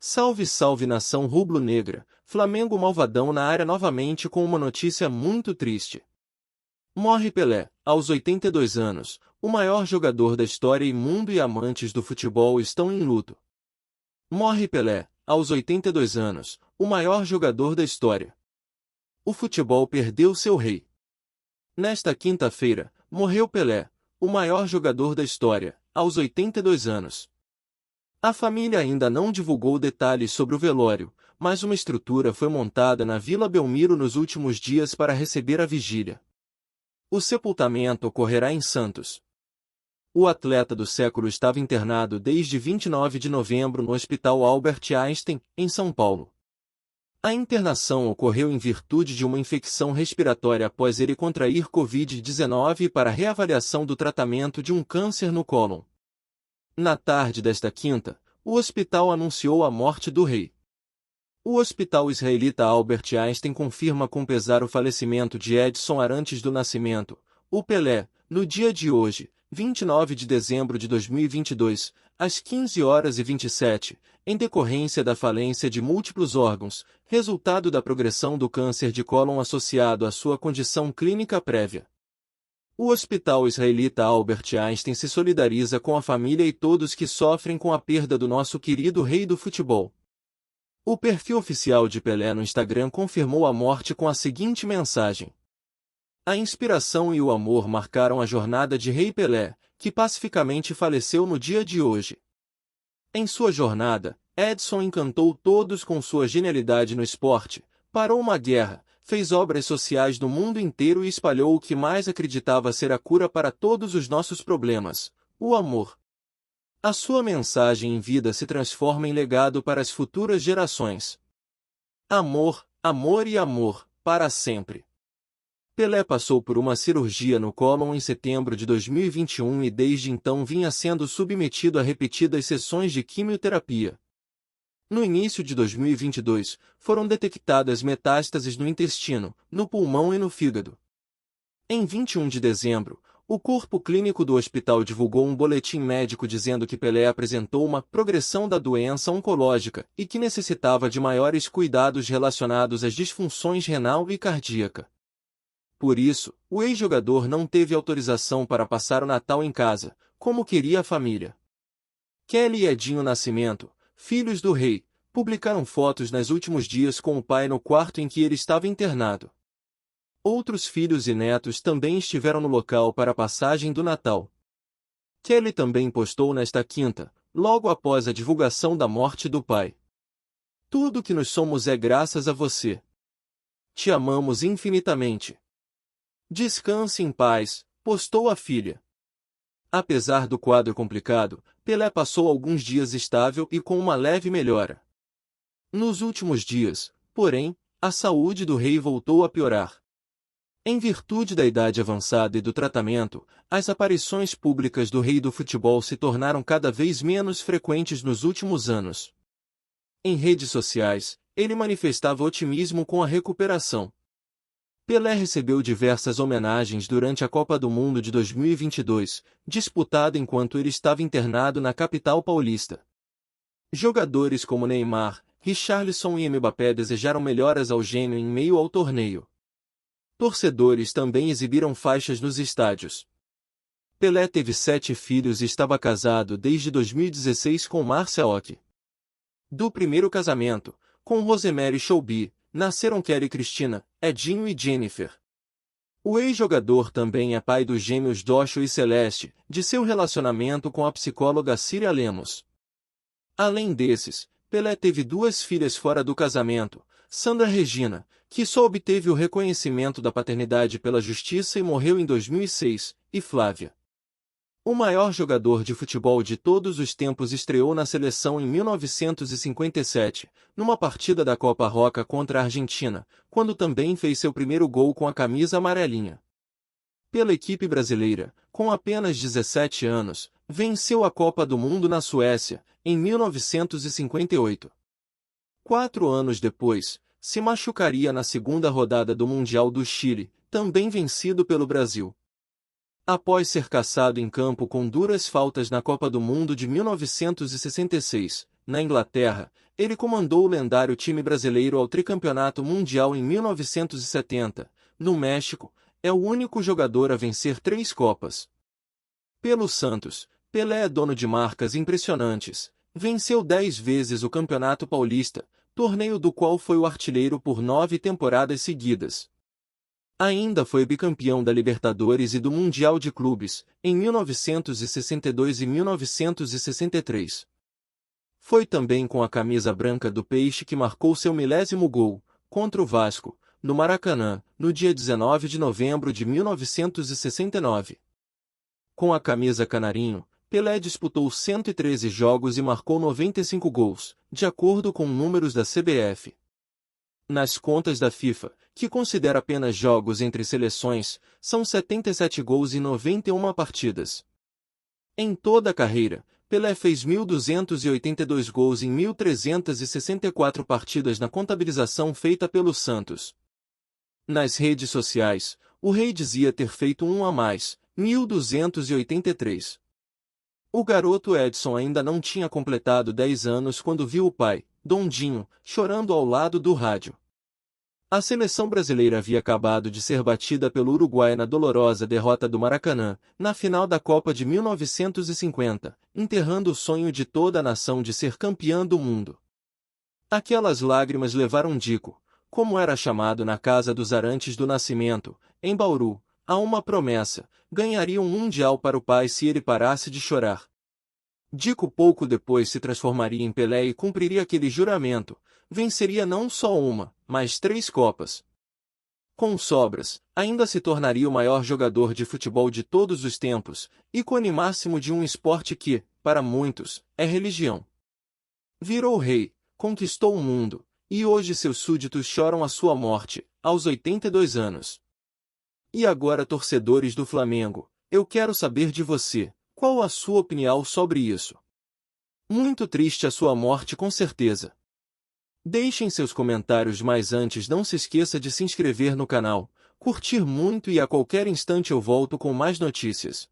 Salve, salve nação rubro-negra, Flamengo malvadão na área novamente com uma notícia muito triste. Morre Pelé, aos 82 anos, o maior jogador da história e mundo e amantes do futebol estão em luto. Morre Pelé, aos 82 anos, o maior jogador da história. O futebol perdeu seu rei. Nesta quinta-feira, morreu Pelé, o maior jogador da história, aos 82 anos. A família ainda não divulgou detalhes sobre o velório, mas uma estrutura foi montada na Vila Belmiro nos últimos dias para receber a vigília. O sepultamento ocorrerá em Santos. O atleta do século estava internado desde 29 de novembro no Hospital Albert Einstein, em São Paulo. A internação ocorreu em virtude de uma infecção respiratória após ele contrair Covid-19 e para reavaliação do tratamento de um câncer no cólon. Na tarde desta quinta, o hospital anunciou a morte do rei. O hospital israelita Albert Einstein confirma com pesar o falecimento de Edson Arantes do Nascimento, o Pelé, no dia de hoje, 29 de dezembro de 2022, às 15h27, em decorrência da falência de múltiplos órgãos, resultado da progressão do câncer de cólon associado à sua condição clínica prévia. O hospital israelita Albert Einstein se solidariza com a família e todos que sofrem com a perda do nosso querido rei do futebol. O perfil oficial de Pelé no Instagram confirmou a morte com a seguinte mensagem: a inspiração e o amor marcaram a jornada de Rei Pelé, que pacificamente faleceu no dia de hoje. Em sua jornada, Edson encantou todos com sua genialidade no esporte, parou uma guerra, fez obras sociais no mundo inteiro e espalhou o que mais acreditava ser a cura para todos os nossos problemas, o amor. A sua mensagem em vida se transforma em legado para as futuras gerações. Amor, amor e amor, para sempre. Pelé passou por uma cirurgia no cólon em setembro de 2021 e desde então vinha sendo submetido a repetidas sessões de quimioterapia. No início de 2022, foram detectadas metástases no intestino, no pulmão e no fígado. Em 21 de dezembro, o corpo clínico do hospital divulgou um boletim médico dizendo que Pelé apresentou uma progressão da doença oncológica e que necessitava de maiores cuidados relacionados às disfunções renal e cardíaca. Por isso, o ex-jogador não teve autorização para passar o Natal em casa, como queria a família. Kelly e Edinho Nascimento, filhos do rei, publicaram fotos nos últimos dias com o pai no quarto em que ele estava internado. Outros filhos e netos também estiveram no local para a passagem do Natal. Kelly também postou nesta quinta, logo após a divulgação da morte do pai: tudo que nós somos é graças a você. Te amamos infinitamente. Descanse em paz, postou a filha. Apesar do quadro complicado, Pelé passou alguns dias estável e com uma leve melhora. Nos últimos dias, porém, a saúde do rei voltou a piorar. Em virtude da idade avançada e do tratamento, as aparições públicas do rei do futebol se tornaram cada vez menos frequentes nos últimos anos. Em redes sociais, ele manifestava otimismo com a recuperação. Pelé recebeu diversas homenagens durante a Copa do Mundo de 2022, disputada enquanto ele estava internado na capital paulista. Jogadores como Neymar, Richarlison e Mbappé desejaram melhoras ao gênio em meio ao torneio. Torcedores também exibiram faixas nos estádios. Pelé teve 7 filhos e estava casado desde 2016 com Márcia Ock. Do primeiro casamento, com Rosemary Showbi, nasceram Kelly e Cristina, Edinho e Jennifer. O ex-jogador também é pai dos gêmeos Dócio e Celeste, de seu relacionamento com a psicóloga Círia Lemos. Além desses, Pelé teve 2 filhas fora do casamento, Sandra Regina, que só obteve o reconhecimento da paternidade pela justiça e morreu em 2006, e Flávia. O maior jogador de futebol de todos os tempos estreou na seleção em 1957, numa partida da Copa Roca contra a Argentina, quando também fez seu primeiro gol com a camisa amarelinha. Pela equipe brasileira, com apenas 17 anos, venceu a Copa do Mundo na Suécia, em 1958. 4 anos depois, se machucaria na segunda rodada do Mundial do Chile, também vencido pelo Brasil. Após ser caçado em campo com duras faltas na Copa do Mundo de 1966, Na Inglaterra, ele comandou o lendário time brasileiro ao tricampeonato mundial em 1970. No México, é o único jogador a vencer 3 Copas. Pelo Santos, Pelé é dono de marcas impressionantes. Venceu 10 vezes o Campeonato Paulista, torneio do qual foi o artilheiro por 9 temporadas seguidas. Ainda foi bicampeão da Libertadores e do Mundial de Clubes, em 1962 e 1963. Foi também com a camisa branca do Peixe que marcou seu 1000º gol, contra o Vasco, no Maracanã, no dia 19 de novembro de 1969. Com a camisa canarinho, Pelé disputou 113 jogos e marcou 95 gols, de acordo com números da CBF. Nas contas da FIFA, que considera apenas jogos entre seleções, são 77 gols em 91 partidas. Em toda a carreira, Pelé fez 1.282 gols em 1.364 partidas na contabilização feita pelo Santos. Nas redes sociais, o rei dizia ter feito um a mais, 1.283. O garoto Edson ainda não tinha completado 10 anos quando viu o pai, Dondinho, chorando ao lado do rádio. A seleção brasileira havia acabado de ser batida pelo Uruguai na dolorosa derrota do Maracanã, na final da Copa de 1950, enterrando o sonho de toda a nação de ser campeã do mundo. Aquelas lágrimas levaram Dico, como era chamado na casa dos Arantes do Nascimento, em Bauru, a uma promessa: ganharia um Mundial para o pai se ele parasse de chorar. Dico pouco depois se transformaria em Pelé e cumpriria aquele juramento, venceria não só uma, mas 3 Copas. Com sobras, ainda se tornaria o maior jogador de futebol de todos os tempos, ícone máximo de um esporte que, para muitos, é religião. Virou rei, conquistou o mundo, e hoje seus súditos choram a sua morte, aos 82 anos. E agora, torcedores do Flamengo, eu quero saber de você, qual a sua opinião sobre isso? Muito triste a sua morte, com certeza. Deixem seus comentários, mas antes não se esqueça de se inscrever no canal, curtir muito e a qualquer instante eu volto com mais notícias.